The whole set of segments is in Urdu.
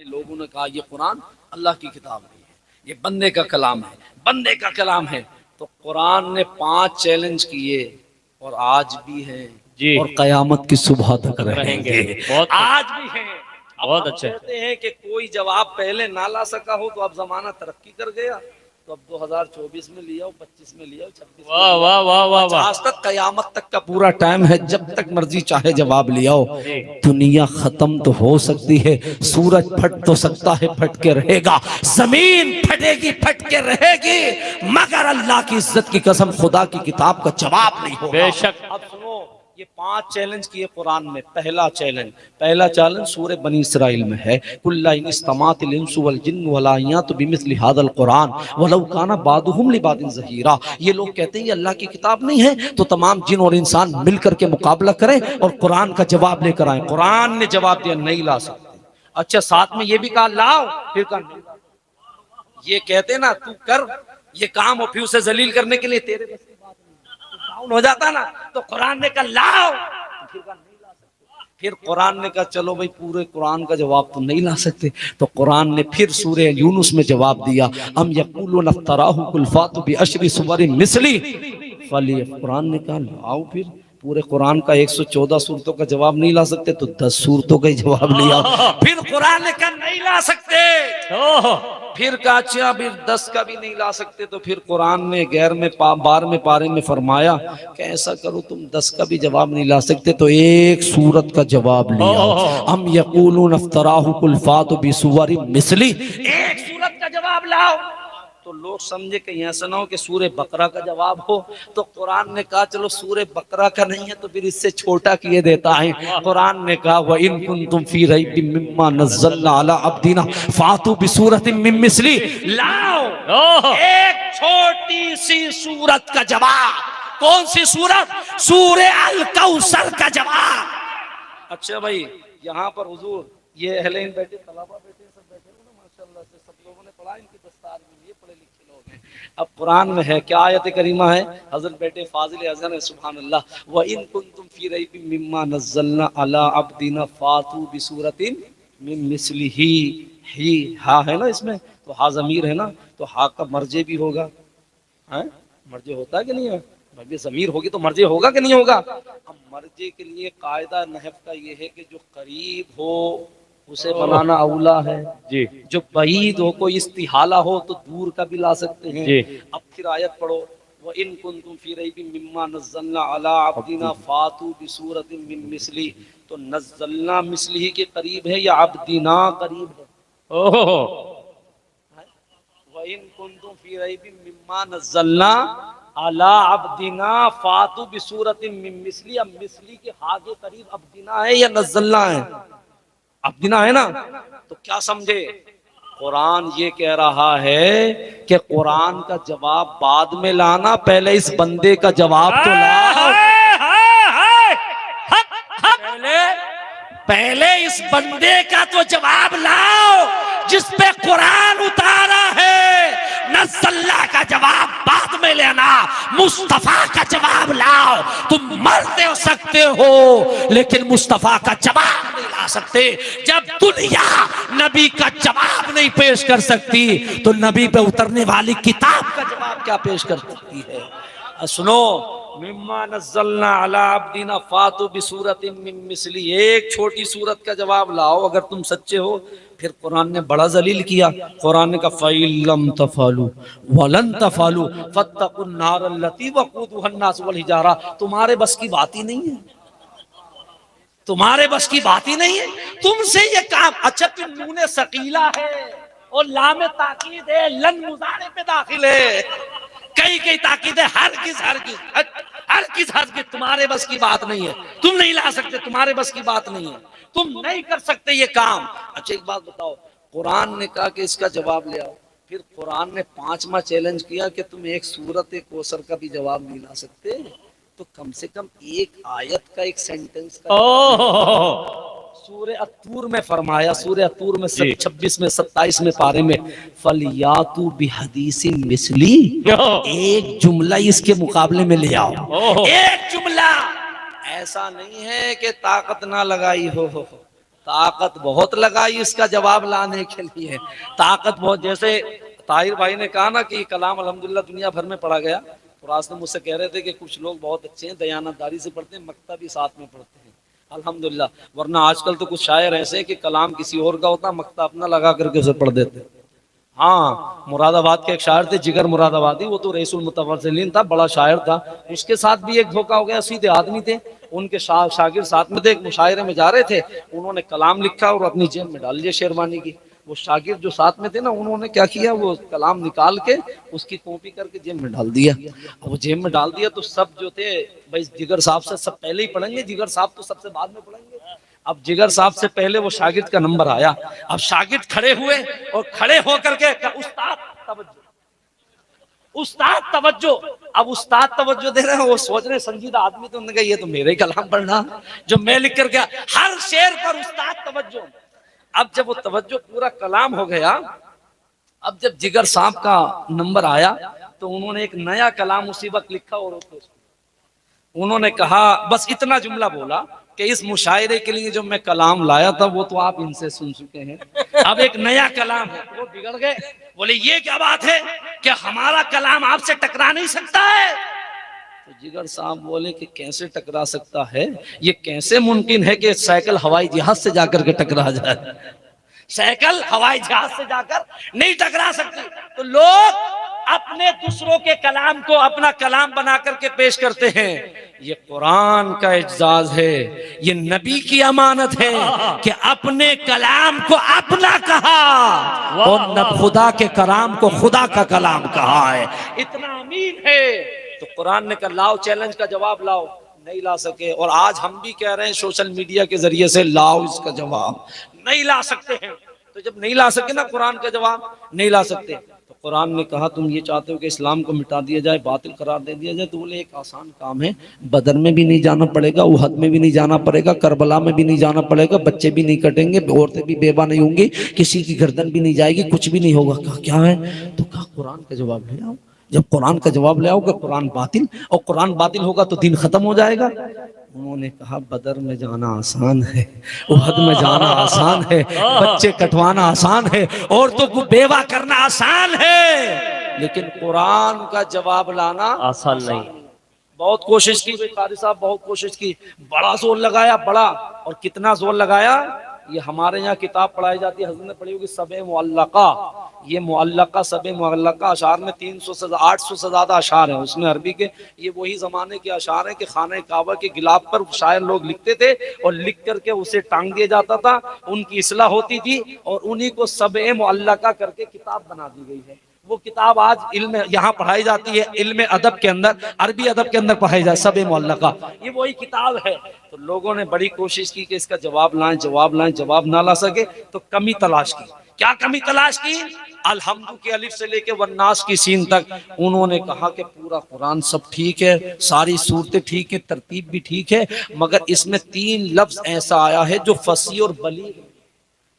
لوگوں نے کہا یہ قرآن اللہ کی کتاب نہیں ہے، یہ بندے کا کلام ہے، بندے کا کلام ہے۔ تو قرآن نے 5 چیلنج کیے اور آج بھی ہیں جی اور قیامت کی صبح تک رہیں گے، بہت آج بھی ہیں۔ بہت اب اچھا۔ کہتے ہیں کہ کوئی جواب پہلے نہ لا سکا ہو تو اب زمانہ ترقی کر گیا، تو اب 2024 میں لیا ہو، 25 میں لیا ہو، 26 میں واہ لیا واہ ہو، واہ واہ واہ 50 تک، قیامت تک کا پورا ٹائم ہے، جب تک مرضی چاہے جواب لیا ہو۔ جی دنیا ختم تو ہو سکتی ہے، سورج پھٹ تو سکتا ہے، پھٹ کے رہے گا، زمین پھٹے گی، پھٹ کے رہے گی، مگر اللہ کی عزت کی قسم خدا کی کتاب کا جواب نہیں ہوگا۔ بے شک۔ اب سنو، یہ 5 چیلنج کیے قرآن میں۔ پہلا چیلنج سورہ بنی اسرائیل میں ہے، قُلْ إِنِ اسْتَمَعَتِ الْإِنسُ وَالْجِنُّ وَلَا يَأْتُونَ بِمِثْلِ هَذَا الْقُرْآنِ وَلَوْ كَانَ بَعْضُهُمْ لِبَعْضٍ ظَهِيرًا۔ یہ لوگ کہتے ہیں یہ اللہ کی کتاب نہیں ہے، تو تمام جن اور انسان مل کر کے مقابلہ کریں اور قرآن کا جواب لے کر آئیں۔ قرآن نے جواب دیا نہیں لا سکتے۔ اچھا ساتھ میں یہ بھی کہا لاؤ، پھر کہا نہیں لاؤ۔ یہ کہتے نا تو کر یہ کام اور پھر اسے ذلیل کرنے کے لیے تیرے بس کی بات نہیں، ڈاؤن ہو جاتا نا، تو قرآن نے کہا لاؤ، پھر کہا نہیں لا سکتے۔ پھر قرآن نے کہا چلو بھئی پورے قرآن کا جواب تو نہیں لا سکتے، تو قرآن نے پھر سورہ یونس میں جواب دیا، ام یقولون افتراہ قل فاتوا بعشر سور مثلی فلی۔ قرآن نے کہا لاؤ، پھر پورے قرآن کا 114 سورتوں کا جواب نہیں لا سکتے تو 10 سورتوں کا ہی جواب لیا۔ پھر قرآن نے کہا نہیں لا سکتے، پھر کہا اچھا پھر 10 کا بھی نہیں لا سکتے، تو پھر قرآن نے 12ویں پارے میں فرمایا کہ ایسا کرو تم 10 کا بھی جواب نہیں لا سکتے تو ایک سورت کا جواب لیا۔ ہم یقولون افتراہ قل فاتوا بسور مثلی، ایک سورت کا جواب لاؤ۔ تو لوگ سمجھے کہ ایسا نہ ہو کہ سورہ بقرہ کا جواب ہو، تو قرآن نے کہا چلو سورہ بقرہ کا نہیں ہے تو پھر اس سے چھوٹا کیے دیتا ہے۔ قرآن نے کہا وَإِن كُنتُمْ فِي رَيْبٍ مِّمَّا نَزَّلْنَا عَلَىٰ عَبْدِنَا فَأْتُوا بِسُورَةٍ مِّن مِّثْلِهِ، لاؤ ایک چھوٹی سی سورت کا جواب۔ کون سی سورت؟ سورہ الکوثر کا جواب۔ اچھا بھائی یہاں پر حضور یہ اہل علم بیٹھے، طلبہ بیٹھے، سب بیٹھے نا ماشاءاللہ سے، سب لوگوں نے پڑھا، ان کی دستار میں یہ پڑھے لکھے لوگ ہیں۔ اب قرآن میں ہے کیا آیت کریمہ ہے؟ حضرت بیٹے فاضل اذن ہے، سبحان اللہ، وَإِن كُنتُمْ فِي رَيْبٍ مِّمَّا نَزَّلْنَا عَلَىٰ عَبْدِنَا فَأْتُوا بِسُورَةٍ مِّن مِّثْلِهِ، ہی ہا ہے نا اس میں، تو ہا ضمیر ہے نا، تو ہا کا مرجع بھی ہوگا، مرجع ہوتا ہے کہ نہیں ہے؟ بھائی ضمیر ہوگی تو مرجع ہوگا کہ نہیں ہوگا؟ اب مرجع کے لیے قاعدہ نحو کا یہ ہے کہ جو قریب ہو اسے بنانا اولا ہے، جی جو بعید ہو، کوئی استحالہ ہو تو دور کا بھی لا سکتے ہیں۔ جی اب پھر آیت پڑھو وَإِن كُنتُمْ فِي رَيْبٍ مِّمَّا نَزَّلْنَا عَلَىٰ عَبْدِنَا فَأْتُوا بِسُورَةٍ مِّن مِّثْلِهِ، تو نزلنا مثلی کے قریب ہے یا عبدنا قریب ہے؟ وَإِن كُنتُمْ فِي رَيْبٍ مِّمَّا نَزَّلْنَا عَلَىٰ عَبْدِنَا فَأْتُوا بِسُورَةٍ مِّن مِّثْلِهِ، اب مثلی کے ہا کے قریب عبدنا ہے یا نزلنا ہے؟ عبدنا ہے نا، تو کیا سمجھے؟ قرآن یہ کہہ رہا ہے کہ قرآن کا جواب بعد میں لانا، پہلے اس بندے کا جواب تو لاؤ، پہلے اس بندے کا تو جواب لاؤ جس پہ قرآن اتارا ہے۔ نزل اللہ کا جواب بعد میں لینا، مصطفیٰ کا جواب لاؤ۔ تم مرتے ہو سکتے ہو لیکن مصطفیٰ کا جواب نہیں لا سکتے۔ جب دنیا نبی کا جواب نہیں پیش کر سکتی تو نبی پہ اترنے والی کتاب کا جواب کیا پیش کر سکتی ہے؟ سنو، مما نزلنا علی عبدنا فاتوا بسورۃ من مثلی، ایک چھوٹی سورت کا جواب لاؤ اگر تم سچے ہو۔ پھر قرآن نے بڑا ذلیل کیا، قرآن نے کہا فَإِن لَّمْ تَفْعَلُوا وَلَن تَفْعَلُوا فَاتَّقُوا النَّارَ الَّتِي وَقُودُهَا النَّاسُ وَالْحِجَارَةُ۔ تمہارے بس کی بات ہی نہیں ہے، تمہارے بس کی بات ہی نہیں ہے، تم سے یہ کام۔ اچھا پھر نون ثقیلہ ہے اور لام تاکید ہے، لن مضارع پہ داخل ہے، کئی تاکید ہے، ہرگز ہرگز ہرگز ہرگز تمہارے بس کی بات نہیں ہے، تم نہیں لا سکتے، تمہارے بس کی بات نہیں ہے، تم نہیں کر سکتے یہ کام۔ اچھا ایک بات بتاؤ، قرآن نے کہا کہ اس کا جواب لے آؤ، پھر قرآن نے 5واں چیلنج کیا کہ تم ایک سورت کوثر کا بھی جواب نہیں لا سکتے، تو کم سے کم ایک آیت کا، ایک سینٹنس کا۔ سورہ الطور میں فرمایا، سورہ الطور میں 26 میں 27 میں پارے میں فَلْيَأْتُوا بِحَدِيثٍ مِثْلِهِ، ایک جملہ اس کے مقابلے میں لے آؤ، ایک جملہ۔ ایسا نہیں ہے کہ طاقت نہ لگائی ہو، طاقت بہت لگائی اس کا جواب لانے کے لیے، طاقت بہت. جیسے طاہر بھائی نے کہا نا کہ کلام الحمدللہ دنیا بھر میں پڑھا گیا، تو راستے مجھ سے کہہ رہے تھے کہ کچھ لوگ بہت اچھے ہیں، دیانتداری سے پڑھتے ہیں، مکتب بھی ساتھ میں پڑھتے ہیں الحمدللہ. ورنہ آج کل تو کچھ شاعر ایسے کہ کلام کسی اور کا ہوتا، مکتب اپنا لگا کر کے اسے پڑھ دیتے. ہاں، مراد آباد کے ایک شاعر تھے جگر مراد آبادی، وہ تو رئیس المتوسلین تھا، بڑا شاعر تھا. اس کے ساتھ بھی ایک دھوکہ ہو گیا. سیدھے آدمی تھے، ان کے شاگرد ساتھ میں تھے، ایک مشاعرے میں جا رہے تھے، انہوں نے کلام لکھا اور اپنی جیب میں ڈال لیا شیروانی کی. وہ شاگرد جو ساتھ میں تھے نا، انہوں نے کیا کیا، وہ کلام نکال کے اس کی کاپی کر کے جیب میں ڈال دیا. وہ جیب میں ڈال دیا تو سب جو تھے بھائی جگر صاحب سے سب پہلے ہی پڑھیں گے، جگر صاحب تو سب سے بعد میں پڑھیں گے. اب جگر صاحب سے پہلے وہ شاگرد کا نمبر آیا. اب شاگرد کھڑے ہوئے اور کھڑے ہو کر کے استاد توجہ، استاد توجہ. اب استاد توجہ دے رہے ہیں، وہ سوچ رہے سنجیدہ آدمی، تو انہوں نے کہا یہ تو میرے ہی کلام پڑھنا جو میں لکھ کر گیا. ہر شعر پر استاد توجہ. اب جب وہ توجہ پورا کلام ہو گیا، اب جب جگر صاحب کا نمبر آیا تو انہوں نے ایک نیا کلام اسی وقت لکھا اور انہوں نے کہا بس اتنا جملہ بولا کہ اس مشاعرے کے لیے جو میں کلام لایا تھا وہ تو آپ ان سے سن چکے ہیں، اب ایک نیا کلام ہے. وہ بگڑ گئے، بولے یہ کیا بات ہے کہ ہمارا کلام آپ سے ٹکرا نہیں سکتا ہے. تو جگر صاحب بولے کہ کیسے ٹکرا سکتا ہے، یہ کیسے ممکن ہے کہ سائیکل ہوائی جہاز سے جا کر کے ٹکرا جائے. سائیکل ہوائی جہاز سے جا کر نہیں ٹکرا سکتی. تو لوگ اپنے دوسروں کے کلام کو اپنا کلام بنا کر کے پیش کرتے ہیں. یہ قرآن کا اعزاز ہے، یہ نبی کی امانت ہے کہ اپنے کلام کو اپنا کہا اور خدا کے کلام کو خدا کا کلام کہا ہے. اتنا امین ہے. تو قرآن نے کہا لاؤ چیلنج کا جواب لاؤ، نہیں لا سکے. اور آج ہم بھی کہہ رہے ہیں سوشل میڈیا کے ذریعے سے لاؤ اس کا جواب، نہیں لا سکتے ہیں. تو جب نہیں لا سکے نا قرآن کا جواب، نہیں لا سکتے، تو قرآن نے کہا تم یہ چاہتے ہو کہ اسلام کو مٹا دیا جائے، باطل قرار دے دیا جائے، تو بولے ایک آسان کام ہے، بدر میں بھی نہیں جانا پڑے گا، احد میں بھی نہیں جانا پڑے گا، کربلا میں بھی نہیں جانا پڑے گا، بچے بھی نہیں کٹیں گے، عورتیں بھی بیوہ نہیں ہوں گی، کسی کی گردن بھی نہیں جائے گی، کچھ بھی نہیں ہوگا. کہا کیا ہے؟ تو کہا قرآن کا جواب لے آؤ. جب قرآن کا جواب لے آؤ گے قرآن باطل، اور قرآن باطل ہوگا تو دین ختم ہو جائے گا. انہوں نے کہا بدر میں جانا آسان ہے، احد میں جانا آسان ہے، بچے کٹوانا آسان ہے، عورتوں کو بیوہ کرنا آسان ہے، لیکن قرآن کا جواب لانا آسان نہیں. بہت کوشش کی قاری صاحب، بہت کوشش کی، بڑا زور لگایا، بڑا. اور کتنا زور لگایا، یہ ہمارے یہاں کتاب پڑھائی جاتی ہے، حضرت نے پڑھی ہوگی سبع معلقہ. یہ معلقہ سبع معلقہ اشعار میں 800 سے زیادہ اشعار ہیں اس میں عربی کے. یہ وہی زمانے کے اشعار ہیں کہ خانہ کعبہ کے غلاف پر شاعر لوگ لکھتے تھے اور لکھ کر کے اسے ٹانگ دیا جاتا تھا، ان کی اصلاح ہوتی تھی اور انہی کو سبع معلقہ کر کے کتاب بنا دی گئی ہے. وہ کتاب آج علم یہاں پڑھائی جاتی ہے، علم ادب کے اندر، عربی ادب کے اندر پڑھائی جاتی ہے سبع معلقہ. یہ وہی کتاب ہے. تو لوگوں نے بڑی کوشش کی کہ اس کا جواب لائیں، جواب لائیں، جواب نہ لا سکے تو کمی تلاش کی. کیا کمی تلاش کی؟ الحمد کے الف سے لے کے والناس کی سین تک. انہوں نے کہا کہ پورا قرآن سب ٹھیک ہے، ساری صورتیں ٹھیک ہیں، ترتیب بھی ٹھیک ہے، مگر اس میں 3 لفظ ایسا آیا ہے جو فصیح اور بلیغ،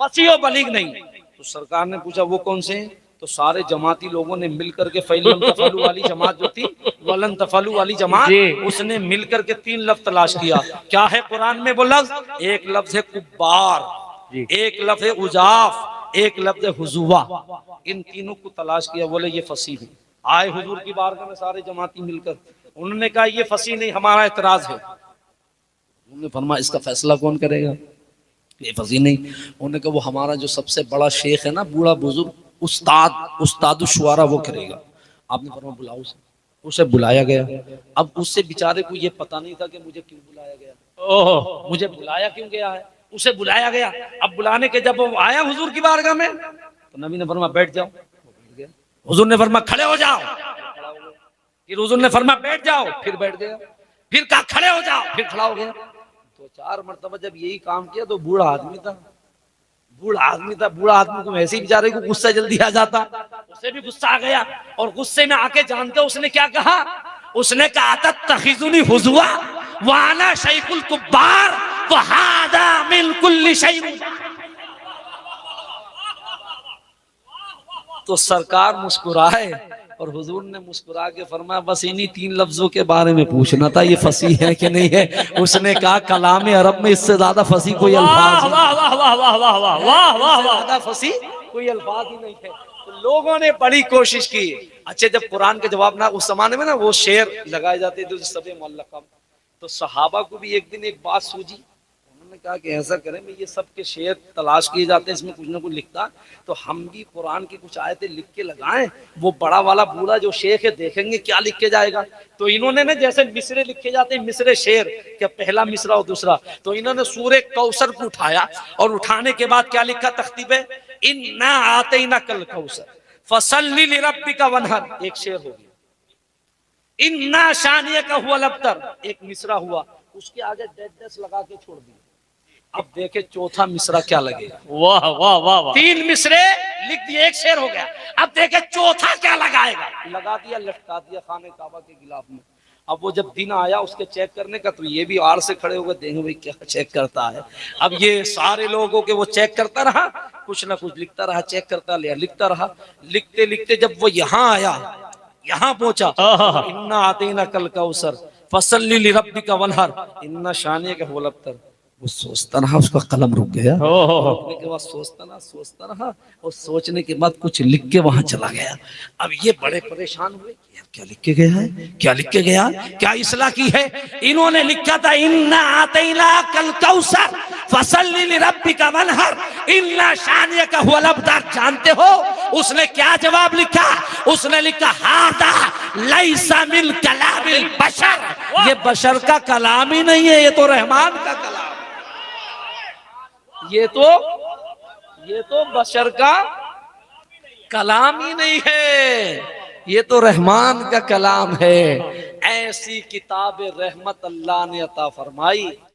فصیح اور بلیغ نہیں. تو سرکار نے پوچھا وہ کون سے ہیں؟ تو سارے جماعتی لوگوں نے مل کر کے فَإِن لَمْ تَفْعَلُوا والی جماعت جو تھی، وَلَن تَفْعَلُوا والی جماعت، اس نے مل کر کے 3 لفظ تلاش کیا. کیا ہے قرآن میں وہ لفظ؟ ایک لفظ ہے کبار، ایک لفظ ہے اجاف، ایک لفظ ہے حضوہ. ان تینوں کو تلاش کیا، بولے یہ فصیح ہے. آئے حضور کی بارگاہ میں سارے جماعتی مل کر، انہوں نے کہا یہ فصیح نہیں، ہمارا اعتراض ہے. انہوں نے فرمایا اس کا فیصلہ کون کرے گا؟ یہ فصیح نہیں. انہوں نے کہا وہ ہمارا جو سب سے بڑا شیخ ہے نا، بوڑھا بزرگ، استاد الشعراء، وہ کرے گا. آپ نے فرمایا بلاؤ اسے. اسے بلایا گیا. اب اس سے بیچارے کو یہ پتہ نہیں تھا کہ مجھے کیوں بلایا گیا، مجھے بلایا کیوں گیا ہے. اسے بلایا گیا. اب بلانے کے جب وہ آیا حضور کی بارگاہ میں تو نبی نے فرمایا بیٹھ جاؤ. حضور نے فرمایا کھڑے ہو جاؤ. پھر حضور نے فرمایا بیٹھ جاؤ، پھر بیٹھ گیا. پھر کہا کھڑے ہو جاؤ، پھر کھڑا ہو گیا. 2-4 مرتبہ جب یہی کام کیا تو بوڑھا آدمی تھا، بوڑھا آدمی کو ایسے ہی بیچارے کو غصہ جلدی آ جاتا، اسے بھی غصہ آ گیا. اور غصے میں آ کے جانتے اس نے کیا کہا؟ اس نے کہا تتخذنی ہزوا وانا شیخ الکبار فہذا من کل شیء. تو سرکار مسکرائے اور حضور نے مسکرا کے فرمایا بس انہی 3 لفظوں کے بارے میں پوچھنا تھا یہ فصیح ہے کہ نہیں ہے. اس نے کہا کلام عرب میں اس سے زیادہ فصیح کوئی الفاظ واہ واہ واہ واہ واہ واہ واہ واہ واہ. زیادہ فصیح کوئی الفاظ ہی نہیں ہے. تو لوگوں نے بڑی کوشش کی. اچھا جب قرآن کے جواب نہ اس زمانے میں نا وہ شعر لگائے جاتے تھے سب معلقہ، تو صحابہ کو بھی ایک دن ایک بات سوجی. انہوں نے کہا کہ ایسا کریں میں یہ سب کے شعر تلاش کیے جاتے ہیں اس میں کچھ نہ کچھ لکھتا، تو ہم بھی قرآن کی کچھ آیتیں لکھ کے لگائیں. وہ بڑا والا بوڑھا جو شیخ ہے دیکھیں گے کیا لکھ کے جائے گا. تو انہوں نے نا جیسے مصرے لکھے جاتے ہیں مصرے شعر کہ پہلا مصرا اور دوسرا، تو انہوں نے سورہ کوثر کو اٹھایا اور اٹھانے کے بعد کیا لکھا تختی پہ انا آتیناک الکوثر فصلی لربک وانحر. ایک شعر ہو گیا. انا شانیک هو الابتر ایک مصرا ہوا. اس کے آگے ڈیڈ لگا کے چھوڑ دیا. اب دیکھیں چوتھا مصرا کیا لگے گا. واہ واہ واہ واہ. 3 مصرے لکھ دیے ایک شعر ہو گیا. اب دیکھیں چوتھا کیا لگائے گا. لگا دیا لٹکا دیا خانہ کعبہ کے غلاف میں. اب وہ جب دن آیا اس کے چیک کرنے کا تو یہ بھی آڑ سے کھڑے ہو گئے دیکھیں بھائی کیا چیک کرتا ہے. اب یہ سارے لوگوں کے وہ چیک کرتا رہا کچھ نہ کچھ لکھتا رہا چیک کرتا لیا لکھتا رہا. لکھتے لکھتے جب وہ یہاں آیا یہاں پہنچا انا آتیناک الکوثر فصلی لربک وانحر ان شانیک هو الابتر. وہ سوچتا رہا اس کا قلم رک گیا. رکنے کے بعد سوچتا رہا اور سوچنے کے بعد کچھ لکھ کے وہاں چلا گیا. اب یہ بڑے پریشان ہوئے کیا لکھ کے گیا ہے کیا لکھ کے گیا کیا اصلاح کی ہے. انہوں نے لکھا تھا انا آتیناک الکوثر فصلی لربک وانحر ان شانیک هو الابتر. جانتے ہو اس نے کیا جواب لکھا؟ اس نے لکھا ھذا لیس من کلام البشر. یہ بشر کا کلام ہی نہیں ہے یہ تو رحمان کا کلام. یہ تو بشر کا کلام ہی نہیں ہے یہ تو رحمان کا کلام ہے. ایسی کتاب رحمت اللہ نے عطا فرمائی.